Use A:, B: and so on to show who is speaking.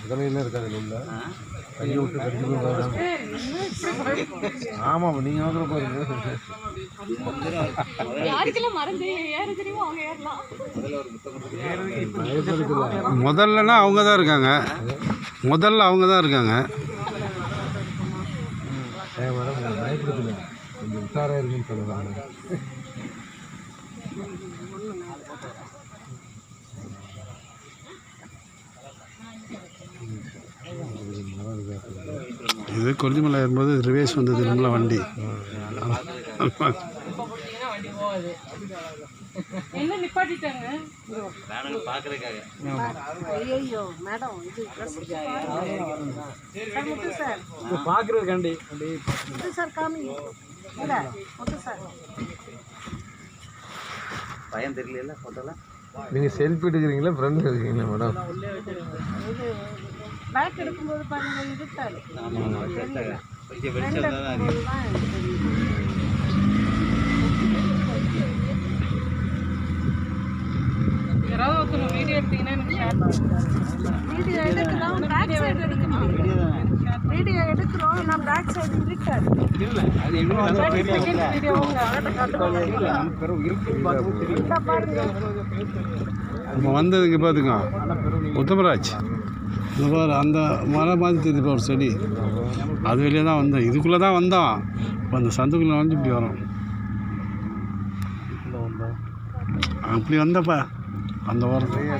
A: இதெல்லாம் இருக்காது உள்ள கையை விட்டு கடிச்சு ஆமாம் நீங்கள் வாங்குற பாருங்க
B: முதல்லனா அவங்க தான் இருக்காங்க
A: மேடம் பயப்படுத்துங்க கொஞ்சம் உஷாராக இருக்குன்னு சொல்லுவாங்க
B: இது கொல்லிமலை ஏறும்போது ரிவேஸ் வந்தது இல்லைங்களா வண்டி
C: பயம் தெரியல போட்டோல.
A: நீங்கள் செல்ஃபி எடுக்கிறீங்களா ஃப்ரெண்ட் இருக்கீங்களா மேடம்?
D: பேக் எடுக்கும்போது பாருங்க இருட்டாரு. யாராவது ஒருத்தர் வீடியோ எடுத்தீங்கன்னா எனக்கு ஷேர் பண்ணுங்க. வீடியோ எடுக்கிறோம், பேக் சைடு எடுக்கணும். வீடியோ எடுக்கிறோம், நான் பேக் சைடு இருட்டாரு.
C: இல்ல அது எங்க வந்து
D: வீடியோ உங்க ஆட்ட காட்டுறோம்.
C: நம்ம பெரும் இருக்கு பாருங்க.
B: நம்ம வந்ததுக்கு பார்த்துக்கோ உத்தமராஜ் இந்த பாரு அந்த மலை மாதிரி தெரியுது ஒரு செடி அது வெளியே தான் வந்தோம் இதுக்குள்ளே தான் வந்தோம் இப்போ அந்த சந்துக்குள்ளே வந்து இப்படி வரோம் அப்படி வந்தப்பா அந்த ஓரத்தில்